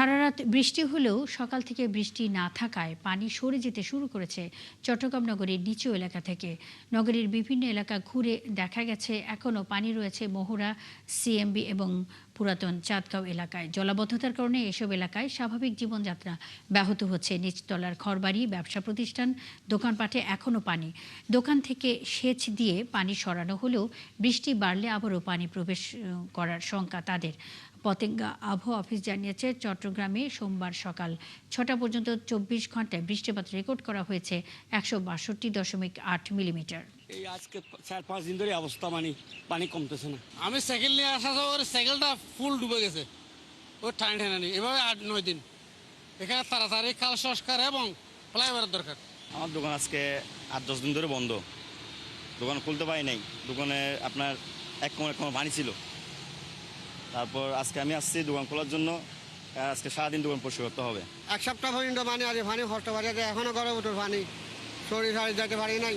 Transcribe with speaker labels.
Speaker 1: সারারাত বৃষ্টি হলেও সকাল থেকে বৃষ্টি না থাকায় পানি সরে যেতে শুরু করেছে চট্টগ্রাম নগরীর নিচু এলাকা থেকে। নগরীর বিভিন্ন এলাকা ঘুরে দেখা গেছে এখনও পানি রয়েছে মহুরা, সিএমবি এবং পুরাতন চাঁদগাঁও এলাকায়। জলাবদ্ধতার কারণে এসব এলাকায় স্বাভাবিক জীবনযাত্রা ব্যাহত হচ্ছে। নিচতলার ঘরবাড়ি, ব্যবসা প্রতিষ্ঠান, দোকানপাটে এখনও পানি। দোকান থেকে সেচ দিয়ে পানি সরানো হলেও বৃষ্টি বাড়লে আবারও পানি প্রবেশ করার শঙ্কা তাদের। পতেঙ্গা আবহাওয়া অফিস জানিয়েছে, চট্টগ্রামে সোমবার সকাল ৬টা পর্যন্ত ২৪ ঘন্টায় বৃষ্টিপাত রেকর্ড করা হয়েছে ১৬২.৮ মিলিমিটার।
Speaker 2: এই আজকে ৪-৫ দিন ধরে অবস্থা পানি কমতেছে না।
Speaker 3: আমি সাইকেল নিয়ে আসা যাওয়ার সাইকেলটা ফুল ডুবে গেছে, ওই ঠান্ডা নেই। এভাবে ৮-৯ দিন এখানে তাড়াতাড়ি খাল সংস্কার এবং ফ্লাইওভারের দরকার।
Speaker 4: আমার দোকান আজকে ৮-১০ দিন ধরে বন্ধ, দোকান খুলতে পারি নাই। দোকানে আপনার এক কোমর পানি ছিল। তারপর আজকে আমি আসছি দোকান খোলার জন্য। আজকে সারাদিন দোকান পরিষ্কার করতে হবে।
Speaker 5: এক সপ্তাহ পর্যন্ত পানি আছে, পানি হতে পারে, এখনো গরম উঠোর পানি, শরীর যেতে পারি নাই।